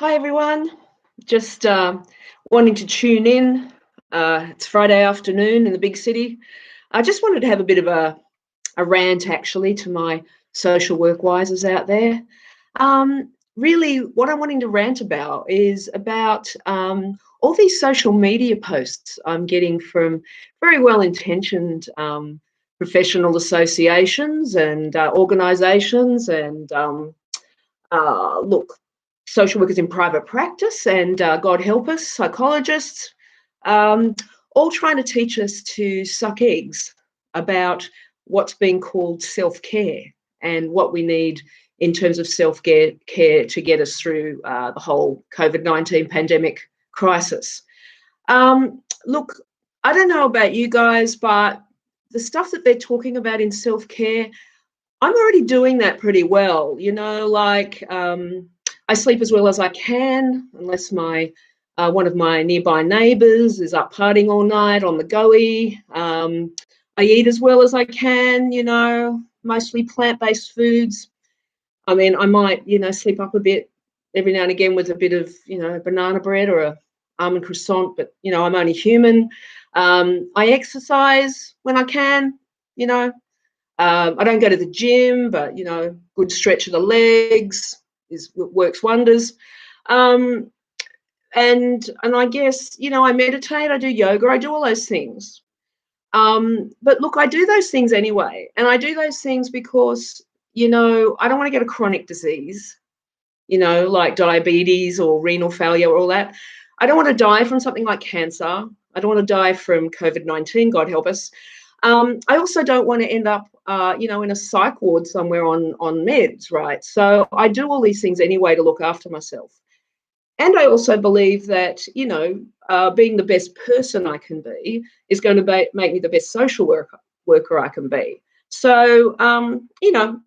Hi everyone, just wanting to tune in. It's Friday afternoon in the big city. I just wanted to have a bit of a rant actually to my social work wisers out there. Really, what I'm wanting to rant about is about all these social media posts I'm getting from very well-intentioned professional associations and organisations and look, social workers in private practice and God help us, psychologists, um, all trying to teach us to suck eggs about what's being called self-care and what we need in terms of self-care to get us through the whole COVID-19 pandemic crisis. Look, I don't know about you guys, but the stuff that they're talking about in self-care, I'm already doing that pretty well, I sleep as well as I can, unless my one of my nearby neighbours is up partying all night on the goey. I eat as well as I can, mostly plant-based foods. I mean, I might, sleep up a bit every now and again with a bit of, banana bread or a almond croissant, but, I'm only human. I exercise when I can, I don't go to the gym, but good stretch of the legs works wonders. And I guess I meditate, I do yoga, I do all those things. But look, I do those things anyway, and I do those things because I don't want to get a chronic disease, like diabetes or renal failure or all that. I don't want to die from something like cancer. I don't want to die from COVID-19, God help us. I also don't want to end up, in a psych ward somewhere on meds, right? So I do all these things anyway to look after myself. And I also believe that, being the best person I can be is going to make me the best social worker I can be. So, I'm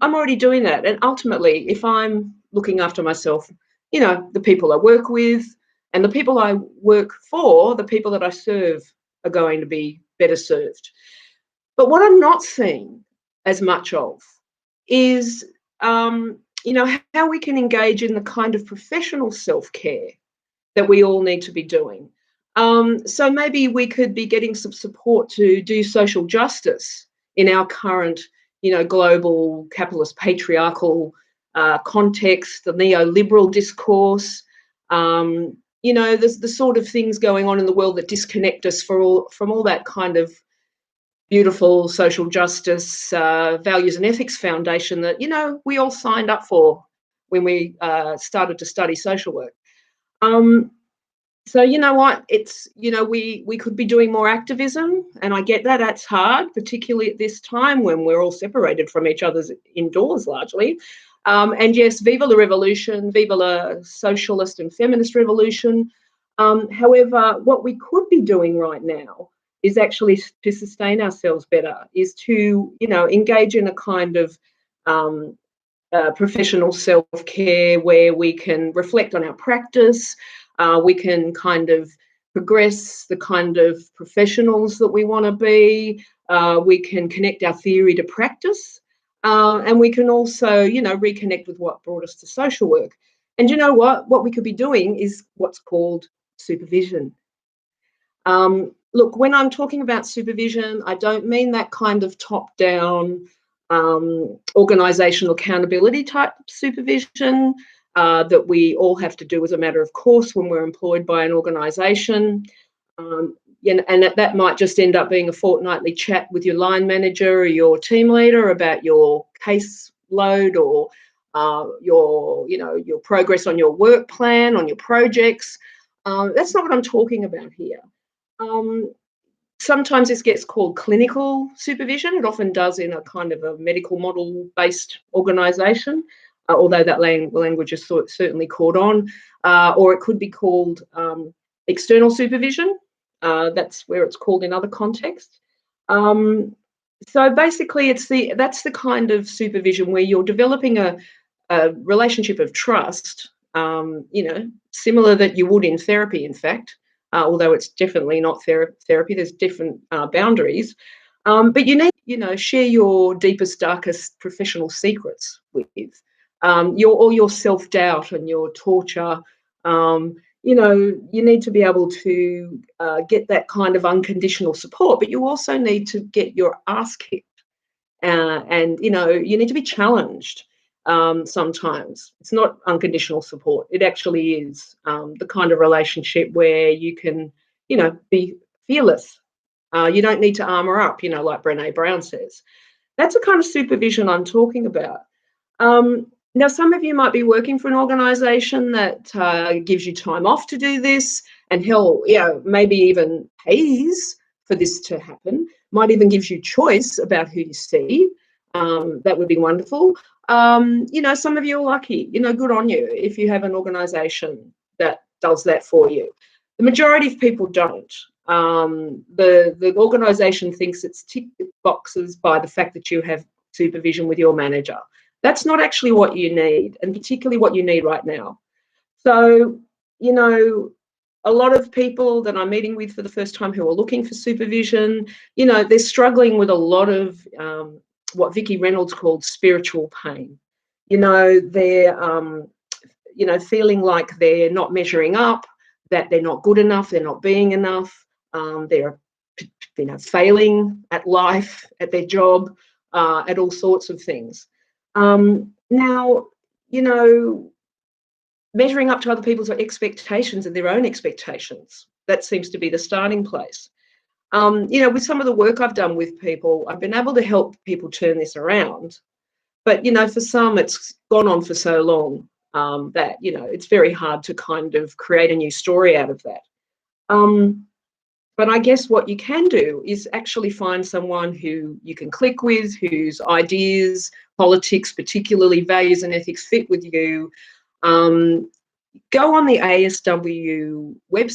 already doing that. And ultimately, if I'm looking after myself, the people I work with and the people I work for, the people that I serve are going to be better served. But what I'm not seeing as much of is, how we can engage in the kind of professional self-care that we all need to be doing. So maybe we could be getting some support to do social justice in our current, global capitalist patriarchal context, the neoliberal discourse. There's the sort of things going on in the world that disconnect us from all that kind of beautiful social justice values and ethics foundation that we all signed up for when we started to study social work. So you know what, it's we could be doing more activism, and I get that that's hard, particularly at this time when we're all separated from each other indoors largely. And yes, viva la revolution, viva la socialist and feminist revolution. However, what we could be doing right now is actually to sustain ourselves better, is to, engage in a kind of professional self-care where we can reflect on our practice, we can kind of progress the kind of professionals that we want to be, we can connect our theory to practice, and we can also, reconnect with what brought us to social work. And you know what we could be doing is what's called supervision. Look, when I'm talking about supervision, I don't mean that kind of top-down organisational accountability type supervision that we all have to do as a matter of course when we're employed by an organisation. And that might just end up being a fortnightly chat with your line manager or your team leader about your caseload or your progress on your work plan, on your projects. That's not what I'm talking about here. Sometimes this gets called clinical supervision. It often does in a kind of a medical model-based organisation, although that language is certainly caught on. Or it could be called external supervision. That's where it's called in other contexts. So basically, that's the kind of supervision where you're developing a relationship of trust, similar that you would in therapy, in fact. Although it's definitely not therapy, there's different boundaries. But you need, share your deepest, darkest professional secrets with all your self-doubt and your torture, You know, you need to be able to get that kind of unconditional support, but you also need to get your ass kicked. And, you know, you need to be challenged sometimes. It's not unconditional support. It actually is the kind of relationship where you can, you know, be fearless. You don't need to armor up, you know, like Brené Brown says. That's the kind of supervision I'm talking about. Now, some of you might be working for an organisation that gives you time off to do this, and hell, you know, maybe even pays for this to happen. Might even gives you choice about who you see. That would be wonderful. You know, some of you are lucky. You know, good on you if you have an organisation that does that for you. The majority of people don't. The organisation thinks it's tick boxes by the fact that you have supervision with your manager. That's not actually what you need, and particularly what you need right now. So, you know, a lot of people that I'm meeting with for the first time who are looking for supervision, you know, they're struggling with a lot of what Vicky Reynolds called spiritual pain. You know, they're, you know, feeling like they're not measuring up, that they're not good enough, they're not being enough, they're, you know, failing at life, at their job, at all sorts of things. Now, you know, measuring up to other people's expectations and their own expectations, that seems to be the starting place. You know, with some of the work I've done with people, I've been able to help people turn this around. But, you know, for some, it's gone on for so long that, you know, it's very hard to kind of create a new story out of that. But I guess what you can do is actually find someone who you can click with, whose ideas, politics, particularly values and ethics fit with you. Go on the ASW website.